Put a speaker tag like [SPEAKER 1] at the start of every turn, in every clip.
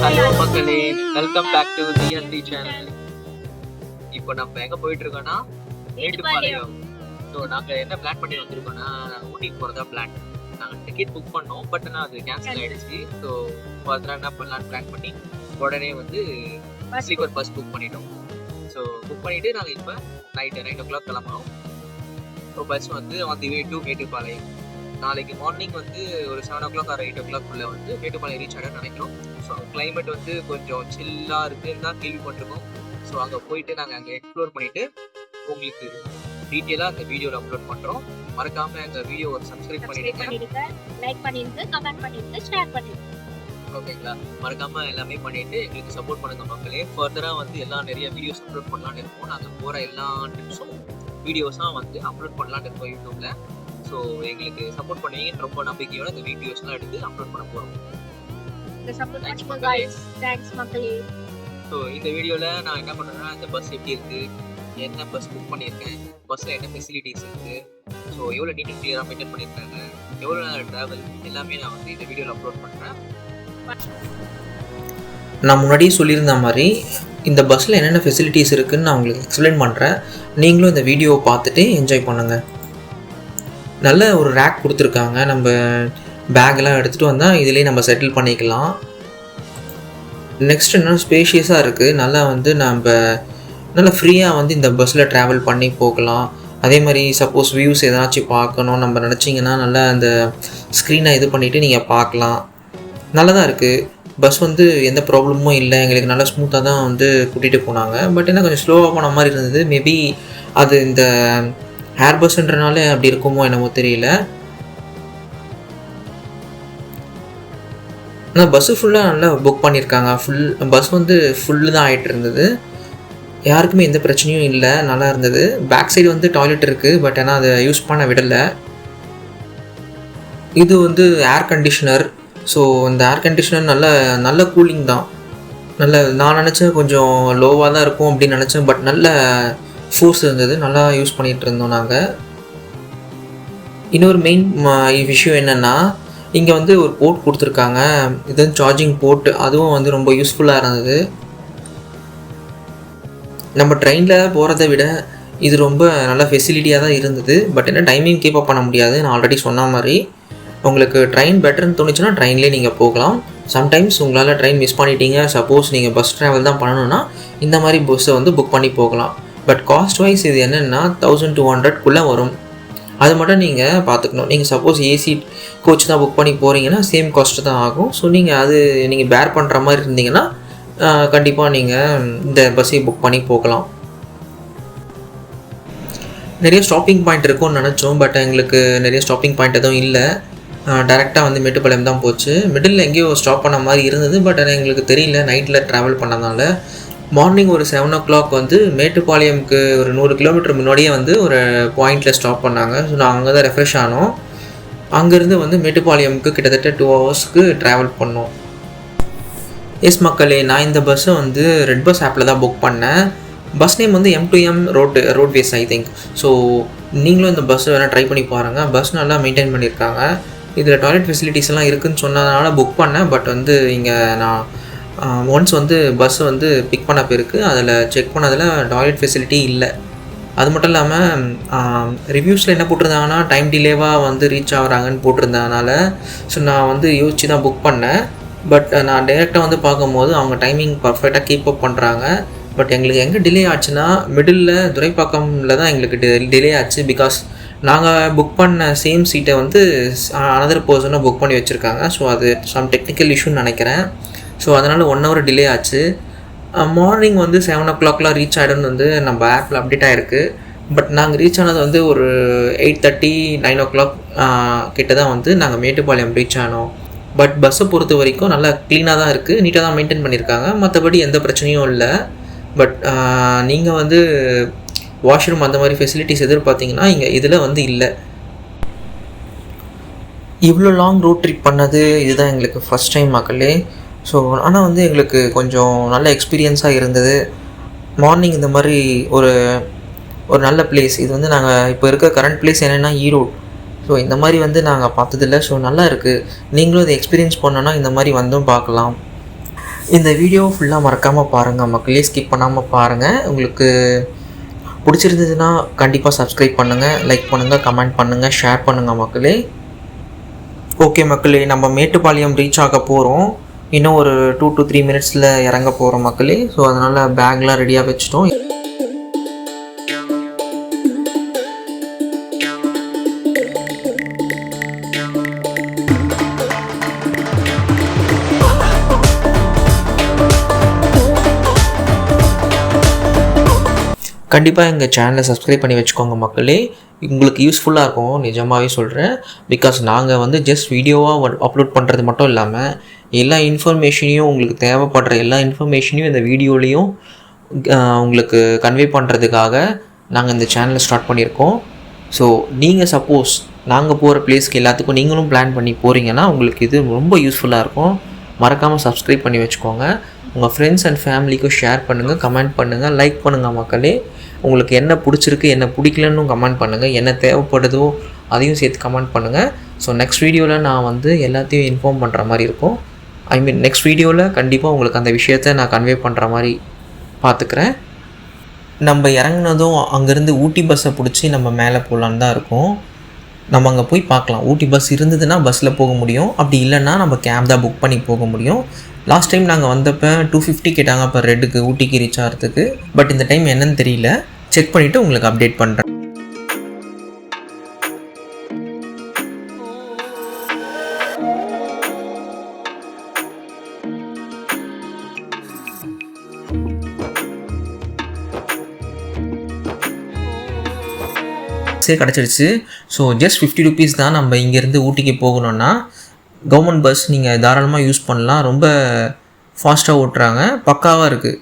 [SPEAKER 1] Hello மக்களே, welcome back to TNT channel. இப்போ நம்ம எங்க போயிட்டு இருக்கோம்னா மேட்டுப்பாளையம். ஸோ நாங்கள் என்ன பிளான் பண்ணி வந்திருக்கோம்னா, நாங்கள் ஊட்டிக்கு போகிறதா பிளான். நாங்கள் டிக்கெட் புக் பண்ணோம், பட் ஆனால் அது கேன்சல் ஆகிடுச்சு. ஸோ ஃபர்தராக என்ன பண்ணலான்னு பிளான் பண்ணி உடனே வந்து ஸ்லீப்பர் பஸ் புக் பண்ணிட்டோம். ஸோ புக் பண்ணிவிட்டு நாங்கள் இப்போ நைட்டு 9 o'clock கிளம்புறோம். ஸோ பஸ் வந்து on the way to Mettupalayam. நாளைக்கு மார்னிங் வந்து ஒரு 7 o'clock ஆர் 8 o'clock வந்து மேட்டுப்பாளையம் ரீச் ஆகிடும் நினைக்கிறோம். ஸோ கிளைமேட் வந்து கொஞ்சம் சில்லாக இருக்குன்னு தான் கேள்விப்பட்டிருக்கோம். ஸோ அங்கே போயிட்டு நாங்கள் அங்கே எக்ஸ்ப்ளோர் பண்ணிவிட்டு உங்களுக்கு டீட்டெயிலாக அந்த வீடியோவில் அப்லோட் பண்ணுறோம். மறக்காமல் எங்கள் வீடியோ ஒரு சப்ஸ்கிரைப் பண்ணிடுங்க,
[SPEAKER 2] லைக் பண்ணிடுங்க, கமெண்ட் பண்ணிடுங்க, ஷேர் பண்ணிடுங்க.
[SPEAKER 1] ஓகேங்களா? மறக்காமல் எல்லாமே பண்ணிவிட்டு எங்களுக்கு சப்போர்ட் பண்ணுங்க மக்களே. ஃபர்தராக வந்து நிறைய வீடியோஸ் அப்லோட் பண்ணலான்னு இருக்கோம். நாங்கள் போகிற எல்லா டிப்ஸும் வீடியோஸாக வந்து அப்லோட் பண்ணலான்னு இருக்கோம் யூடியூப்பில். ஸோ எங்களுக்கு சப்போர்ட் பண்ணுவீங்கன்னு ரொம்ப நம்பிக்கையோட இந்த வீடியோஸ்லாம் எடுத்து அப்லோட் பண்ண போகிறோம். ஸோ இந்த வீடியோவில் நான் என்ன பண்ணுறேன்னா, இந்த பஸ் எப்படி இருக்குது, என்ன பஸ் புக் பண்ணியிருக்கேன், பஸ்ஸில் என்ன ஃபெசிலிட்டிஸ் இருக்குது, ஸோ எவ்வளோ நீட்டாக கிளியராக மெயின்டைன் பண்ணியிருக்காங்க, எவ்வளோ நேரம் ட்ராவல், எல்லாமே நான் வந்து இந்த வீடியோவில் அப்லோட் பண்ணுறேன்.
[SPEAKER 3] நான் முன்னாடியே சொல்லியிருந்த மாதிரி இந்த பஸ்ஸில் என்னென்ன ஃபெசிலிட்டிஸ் இருக்குதுன்னு நான் உங்களுக்கு எக்ஸ்பிளைன் பண்ணுறேன். நீங்களும் இந்த வீடியோவை பார்த்துட்டு என்ஜாய் பண்ணுங்கள். நல்ல ஒரு ரேக் கொடுத்துருக்காங்க. நம்ம பேக்கெல்லாம் எடுத்துகிட்டு வந்தால் இதிலே நம்ம செட்டில் பண்ணிக்கலாம். நெக்ஸ்ட் என்ன, ஸ்பேஷியஸாக இருக்குது. நல்லா வந்து நம்ம நல்லா ஃப்ரீயாக வந்து இந்த பஸ்ஸில் ட்ராவல் பண்ணி போகலாம். அதே மாதிரி சப்போஸ் வியூஸ் ஏதாச்சும் பார்க்கணும் நம்ம நினச்சிங்கன்னா நல்லா அந்த ஸ்க்ரீனை இது பண்ணிவிட்டு நீங்கள் பார்க்கலாம். நல்லா தான் இருக்குது. பஸ் வந்து எந்த ப்ராப்ளமும் இல்லை. எங்களுக்கு நல்லா ஸ்மூத்தாக தான் வந்து கூட்டிகிட்டு போனாங்க. பட் என்ன கொஞ்சம் ஸ்லோவாக போன மாதிரி இருந்தது. மேபி அது இந்த ஏர் பஸ்ன்றனால அப்படி இருக்குமோ என்னமோ தெரியல. ஆனால் பஸ்ஸு ஃபுல்லாக நல்லா புக் பண்ணியிருக்காங்க. பஸ் வந்து ஃபுல்லு தான் ஆகிட்டு இருந்தது. யாருக்குமே எந்த பிரச்சனையும் இல்லை, நல்லா இருந்தது. பேக் சைடு வந்து டாய்லெட் இருக்குது, பட் ஆனால் அதை யூஸ் பண்ண விடலை. இது வந்து ஏர் கண்டிஷனர். ஸோ இந்த ஏர் கண்டிஷனர் நல்ல கூலிங் தான். நான் நினச்சேன் கொஞ்சம் லோவாக தான் இருக்கும் அப்படின்னு நினச்சேன். பட் நல்ல ஃபோர்ஸ் இருந்தது, நல்லா யூஸ் பண்ணிகிட்டு இருந்தோம் நாங்கள். இன்னொரு மெயின் விஷயம் என்னென்னா, இங்கே வந்து ஒரு போர்ட் கொடுத்துருக்காங்க. இது வந்து சார்ஜிங் போர்ட். அதுவும் வந்து ரொம்ப யூஸ்ஃபுல்லாக இருந்தது. நம்ம ட்ரெயினில் போகிறத விட இது ரொம்ப நல்ல ஃபெசிலிட்டியாக தான் இருந்தது. பட் என்ன டைமிங் கீப் அப் பண்ண முடியாது. நான் ஆல்ரெடி சொன்ன மாதிரி உங்களுக்கு ட்ரெயின் பெட்டர்னு தோணுச்சுன்னா ட்ரெயின்லேயே நீங்கள் போகலாம். சம்டைம்ஸ் உங்களால் ட்ரெயின் மிஸ் பண்ணிட்டீங்க, சப்போஸ் நீங்கள் பஸ் ட்ராவல் தான் பண்ணணுன்னா இந்த மாதிரி பஸ்ஸை வந்து புக் பண்ணி போகலாம். பட் காஸ்ட் வைஸ் இது என்னென்னா 1200 வரும். அது மட்டும் நீங்கள் பார்த்துக்கணும். நீங்கள் சப்போஸ் ஏசி கோச் தான் புக் பண்ணி போகிறீங்கன்னா சேம் காஸ்ட்டு தான் ஆகும். ஸோ நீங்கள் பேர் பண்ணுற மாதிரி இருந்தீங்கன்னா கண்டிப்பாக நீங்கள் இந்த பஸ்ஸை புக் பண்ணி போகலாம். நிறைய ஸ்டாப்பிங் பாயிண்ட் இருக்கும்னு நினச்சோம். பட் எங்களுக்கு நிறைய ஸ்டாப்பிங் பாயிண்ட் எதுவும் இல்லை. டேரெக்டாக வந்து மேட்டுப்பாளையம் தான் போச்சு. மிடில் எங்கேயோ ஸ்டாப் பண்ண மாதிரி இருந்தது. பட் ஆனால் எங்களுக்கு தெரியல, நைட்டில் ட்ராவல் பண்ணதுனால. மார்னிங் ஒரு 7 o'clock வந்து மேட்டுப்பாளையம்க்கு ஒரு 100 கிலோமீட்டர் முன்னாடியே வந்து ஒரு பாயிண்டில் ஸ்டாப் பண்ணாங்க. ஸோ நான் அங்கே தான் ரெஃப்ரெஷ் ஆனோம். அங்கேருந்து வந்து மேட்டுப்பாளையம்க்கு கிட்டத்தட்ட 2 hours ட்ராவல் பண்ணோம். எஸ் மக்களே, நான் இந்த பஸ்ஸை வந்து ரெட் பஸ் ஆப்பில் தான் புக் பண்ணேன். பஸ் நேம் வந்து M2M roadways I think. So நீங்களும் இந்த பஸ்ஸை வேணால் ட்ரை பண்ணி பாருங்கள். பஸ் நல்லா மெயின்டைன் பண்ணியிருக்காங்க. இதில் டாய்லெட் ஃபெசிலிட்டிஸ் எல்லாம் இருக்குதுன்னு சொன்னதுனால புக் பண்ணேன். பட் வந்து இங்கே நான் ஒன்ஸ் வந்து பஸ்ஸை வந்து பிக் பண்ண போயிருக்கு. அதில் செக் பண்ணதில் டாய்லெட் ஃபெசிலிட்டி இல்லை. அது மட்டும் இல்லாமல் ரிவ்யூஸில் என்ன போட்டிருந்தாங்கன்னா டைம் டிலேவாக வந்து ரீச் ஆகிறாங்கன்னு போட்டிருந்ததுனால ஸோ நான் வந்து யோசித்து தான் புக் பண்ணேன். பட் நான் டைரெக்டாக வந்து பார்க்கும்போது அவங்க டைமிங் பர்ஃபெக்டாக கீப் அப் பண்ணுறாங்க. பட் எங்களுக்கு எங்கே டிலே ஆச்சுன்னா மிடில் துரைப்பாக்கமில் தான் எங்களுக்கு டிலே ஆச்சு. பிகாஸ் நாங்கள் புக் பண்ண சேம் சீட்டை வந்து அனதர் பர்சனை புக் பண்ணி வச்சுருக்காங்க. ஸோ அது சம் டெக்னிக்கல் இஷ்யூன்னு நினைக்கிறேன். ஸோ அதனால் 1 hour டிலே ஆச்சு. மார்னிங் வந்து 7 o'clock ரீச் ஆகிடும்னு வந்து நம்ம ஆப்பில் அப்டேட் ஆகிருக்கு. பட் நாங்கள் ரீச் ஆனது வந்து ஒரு 8:30 9 o'clock கிட்ட தான் வந்து நாங்கள் மேட்டுப்பாளையம் ரீச் ஆனோம். பட் பஸ்ஸை பொறுத்த வரைக்கும் நல்லா க்ளீனாக தான் இருக்குது, நீட்டாக தான் மெயின்டைன் பண்ணியிருக்காங்க. மற்றபடி எந்த பிரச்சனையும் இல்லை. பட் நீங்கள் வந்து வாஷ்ரூம் அந்த மாதிரி ஃபெசிலிட்டிஸ் எதிர்பார்த்தீங்கன்னா இங்கே இதில் வந்து இல்லை. இவ்வளோ லாங் ரோட் ட்ரிப் பண்ணது இதுதான் எங்களுக்கு ஃபஸ்ட் டைம் மக்களே. ஸோ ஆனால் வந்து எங்களுக்கு கொஞ்சம் நல்ல எக்ஸ்பீரியன்ஸாக இருந்தது. மார்னிங் இந்த மாதிரி ஒரு நல்ல பிளேஸ். இது வந்து நாங்கள் இப்போ இருக்க கரண்ட் பிளேஸ் என்னென்னா ஈரோடு. ஸோ இந்த மாதிரி வந்து நாங்கள் பார்த்ததில்ல. ஸோ நல்லா இருக்குது. நீங்களும் இதை எக்ஸ்பீரியன்ஸ் பண்ணோன்னா இந்த மாதிரி வந்தும் பார்க்கலாம். இந்த வீடியோ ஃபுல்லாக மறக்காமல் பாருங்கள் மக்களே, ஸ்கிப் பண்ணாமல் பாருங்கள். உங்களுக்கு பிடிச்சிருந்ததுன்னா கண்டிப்பாக சப்ஸ்கிரைப் பண்ணுங்கள், லைக் பண்ணுங்கள், கமெண்ட் பண்ணுங்கள், ஷேர் பண்ணுங்கள் மக்களே. ஓகே மக்களே, நம்ம மேட்டுப்பாளையம் ரீச் ஆக போகிறோம். இன்னும் ஒரு 2 to 3 மினிட்ஸில் இறங்க போகிறோம் மக்களே. ஸோ அதனால் பேக்லாம் ரெடியாக வச்சுட்டோம். கண்டிப்பாக எங்கள் சேனலை சப்ஸ்கிரைப் பண்ணி வச்சுக்கோங்க மக்களே. உங்களுக்கு யூஸ்ஃபுல்லாக இருக்கும், நிஜமாகவே சொல்கிறேன். பிகாஸ் நாங்கள் வந்து ஜஸ்ட் வீடியோவாக அப்லோட் பண்ணுறது மட்டும் இல்லாமல் எல்லா இன்ஃபர்மேஷனையும், உங்களுக்கு தேவைப்படுற எல்லா இன்ஃபர்மேஷனையும் இந்த வீடியோலையும் உங்களுக்கு கன்வே பண்ணுறதுக்காக நாங்கள் இந்த சேனலை ஸ்டார்ட் பண்ணியிருக்கோம். ஸோ நீங்கள் சப்போஸ் நாங்கள் போகிற பிளேஸ்க்கு எல்லாத்துக்கும் நீங்களும் பிளான் பண்ணி போகிறீங்கன்னா உங்களுக்கு இது ரொம்ப யூஸ்ஃபுல்லாக இருக்கும். மறக்காமல் சப்ஸ்கிரைப் பண்ணி வச்சுக்கோங்க. உங்கள் ஃப்ரெண்ட்ஸ் அண்ட் ஃபேமிலிக்கும் ஷேர் பண்ணுங்கள், கமெண்ட் பண்ணுங்கள், லைக் பண்ணுங்கள் மக்களே. உங்களுக்கு என்ன பிடிச்சிருக்கு, என்ன பிடிக்கலன்னு கமெண்ட் பண்ணுங்கள். என்ன தேவைப்படுதோ அதையும் சேர்த்து கமெண்ட் பண்ணுங்கள். ஸோ நெக்ஸ்ட் வீடியோவில் நான் வந்து எல்லாத்தையும் இன்ஃபார்ம் பண்ணுற மாதிரி இருக்கும். நெக்ஸ்ட் வீடியோவில் கண்டிப்பாக உங்களுக்கு அந்த விஷயத்தை நான் கன்வே பண்ணுற மாதிரி பார்த்துக்கிறேன். நம்ம இறங்குனதும் அங்கேருந்து ஊட்டி பஸ்ஸை பிடிச்சி நம்ம மேலே போகலான்னு தான் இருக்கோம். நம்ம அங்கே போய் பார்க்கலாம். ஊட்டி பஸ் இருந்ததுன்னா பஸ்ஸில் போக முடியும், அப்படி இல்லைன்னா நம்ம கேப் தான் புக் பண்ணி போக முடியும். லாஸ்ட் டைம் நாங்கள் வந்தப்போ 250 கேட்டாங்க இப்போ ரெட்டுக்கு ஊட்டிக்கு ரீச் ஆகிறதுக்கு. பட் இந்த டைம் என்னன்னு தெரியல, செக் பண்ணிவிட்டு உங்களுக்கு அப்டேட் பண்ணுறேன். கிடச்சிடுச்சு. ஸோ ஜஸ்ட் 50 rupees தான். நம்ம இங்கேருந்து ஊட்டிக்கு போகணுன்னா கவர்மெண்ட் பஸ் நீங்கள் தாராளமாக யூஸ் பண்ணலாம். ரொம்ப ஃபாஸ்ட்டாக ஓட்டுறாங்க, பக்காவாக இருக்குது.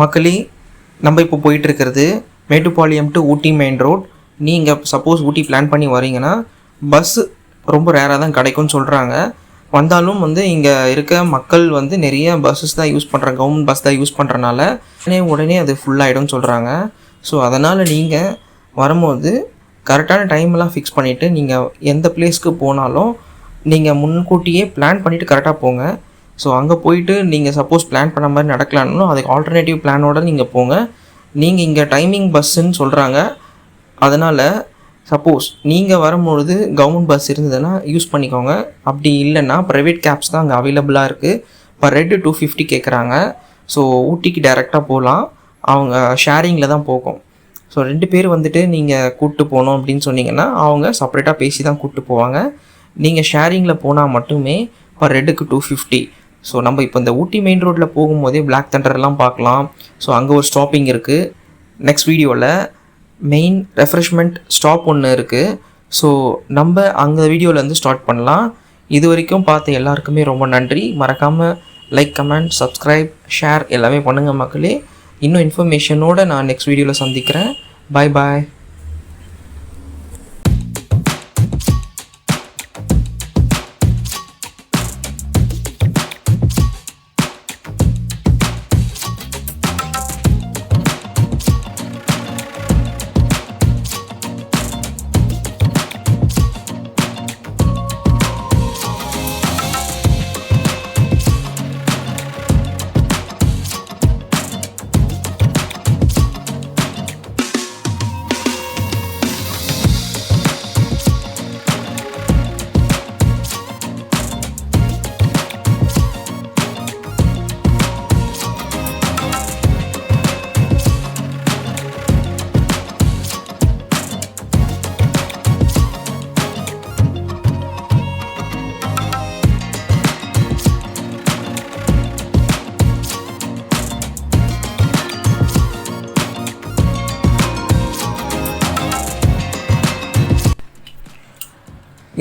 [SPEAKER 3] மக்களே, நம்ம இப்போ போயிட்டுருக்கிறது Mettupalayam to Ooty main road. நீங்கள் சப்போஸ் ஊட்டி பிளான் பண்ணி வரீங்கன்னா பஸ்ஸு ரொம்ப ரேராக தான் கிடைக்கும்னு சொல்கிறாங்க. வந்தாலும் வந்து இங்கே இருக்க மக்கள் வந்து நிறைய பஸ்ஸஸ் தான் யூஸ் பண்ணுறாங்க, கவர்மெண்ட் பஸ் தான் யூஸ் பண்ணுறனால உடனே அது ஃபுல்லாகிடும்னு சொல்கிறாங்க. ஸோ அதனால் நீங்கள் வரும்போது கரெக்டான டைம்லாம் ஃபிக்ஸ் பண்ணிவிட்டு நீங்கள் எந்த பிளேஸ்க்கு போனாலும் நீங்கள் முன்கூட்டியே பிளான் பண்ணிவிட்டு கரெக்டாக போங்க. ஸோ அங்கே போயிட்டு நீங்கள் சப்போஸ் பிளான் பண்ண மாதிரி நடக்கலான்னு அதுக்கு ஆல்டர்னேட்டிவ் பிளானோட நீங்கள் போங்க. நீங்கள் இங்கே டைமிங் பஸ்ஸுன்னு சொல்கிறாங்க, அதனால் சப்போஸ் நீங்கள் வரும்பொழுது கவர்மெண்ட் பஸ் இருந்ததுன்னா யூஸ் பண்ணிக்கோங்க. அப்படி இல்லைன்னா ப்ரைவேட் கேப்ஸ் தான் அங்கே அவைலபிளாக இருக்குது. பர் ஹெட் 250 கேட்குறாங்க. ஸோ ஊட்டிக்கு டைரெக்டாக போகலாம். அவங்க ஷேரிங்கில் தான் போகும். ஸோ 2 பேர் வந்துட்டு நீங்கள் கூப்பிட்டு போகணும் அப்படின்னு சொன்னீங்கன்னா அவங்க செப்பரேட்டாக பேசி தான் கூப்பிட்டு போவாங்க. நீங்கள் ஷேரிங்கில் போனால் மட்டுமே பர் ஹெட்டுக்கு 250. ஸோ நம்ம இப்போ இந்த ஊட்டி மெயின் ரோட்டில் போகும்போதே பிளாக் தண்டர்லாம் பார்க்கலாம். ஸோ அங்கே ஒரு ஸ்டாப்பிங் இருக்குது. நெக்ஸ்ட் வீடியோவில் மெயின் ரெஃப்ரெஷ்மெண்ட் ஸ்டாப் ஒன்று இருக்குது. ஸோ நம்ம அந்த வீடியோவிலேருந்து ஸ்டார்ட் பண்ணலாம். இது வரைக்கும் பார்த்த எல்லாருக்குமே ரொம்ப நன்றி. மறக்காமல் லைக், கமெண்ட், சப்ஸ்கிரைப், ஷேர் எல்லாமே பண்ணுங்கள் மக்களே. இன்னும் இன்ஃபர்மேஷனோடு நான் நெக்ஸ்ட் வீடியோவில் சந்திக்கிறேன். பாய் பாய்.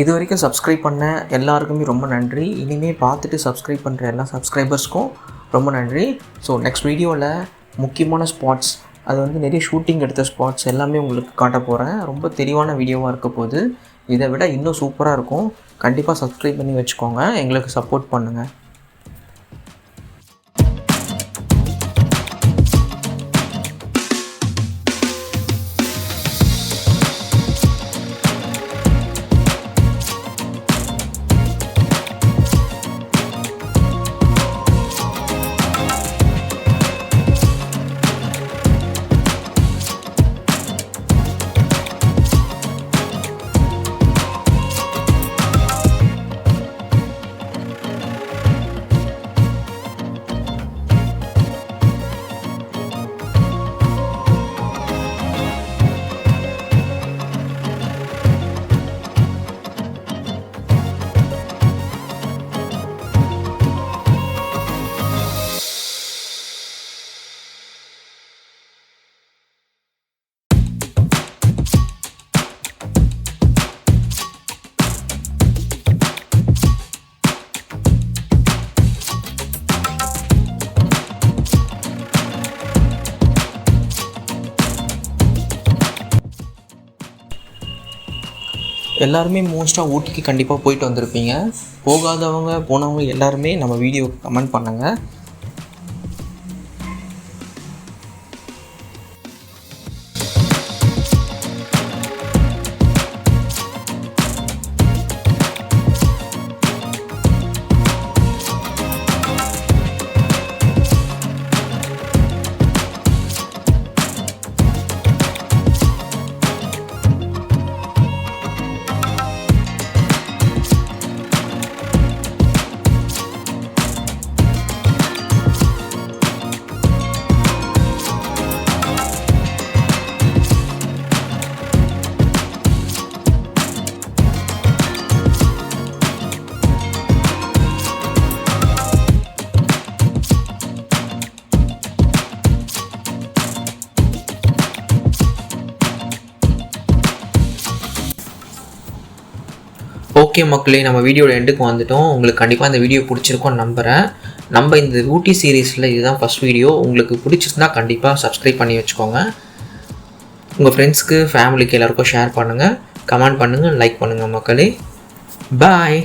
[SPEAKER 3] இது வரைக்கும் சப்ஸ்கிரைப் பண்ண எல்லாருக்குமே ரொம்ப நன்றி. இனிமேல் பார்த்துட்டு சப்ஸ்கிரைப் பண்ணுற எல்லா சப்ஸ்கிரைபர்ஸ்க்கும் ரொம்ப நன்றி. ஸோ நெக்ஸ்ட் வீடியோவில் முக்கியமான ஸ்பாட்ஸ், அது வந்து நிறைய ஷூட்டிங் எடுத்த ஸ்பாட்ஸ் எல்லாமே உங்களுக்கு காட்ட போகிறேன். ரொம்ப தெளிவான வீடியோவாக இருக்க போது. இதை விட இன்னும் சூப்பராக இருக்கும். கண்டிப்பாக சப்ஸ்கிரைப் பண்ணி வச்சுக்கோங்க. எங்களுக்கு சப்போர்ட் பண்ணுங்கள். எல்லாருமே மோஸ்ட்டாக ஊட்டிக்கு கண்டிப்பாக போயிட்டு வந்திருப்பீங்க. போகாதவங்க போனவங்க எல்லாருமே நம்ம வீடியோக்கு கமெண்ட் பண்ணுங்கள். ஓகே மக்களே, நம்ம வீடியோட எண்டுக்கு வந்துட்டோம். உங்களுக்கு கண்டிப்பாக இந்த வீடியோ பிடிச்சிருக்கோன்னு நம்புகிறேன். நம்ம இந்த ஊட்டி சீரீஸில் இதுதான் ஃபஸ்ட் வீடியோ. உங்களுக்கு பிடிச்சிருந்தா கண்டிப்பாக சப்ஸ்கிரைப் பண்ணி வச்சுக்கோங்க. உங்கள் ஃப்ரெண்ட்ஸ்க்கு, ஃபேமிலிக்கு எல்லாருக்கும் ஷேர் பண்ணுங்கள், கமெண்ட் பண்ணுங்கள், லைக் பண்ணுங்கள் மக்களே. பாய்.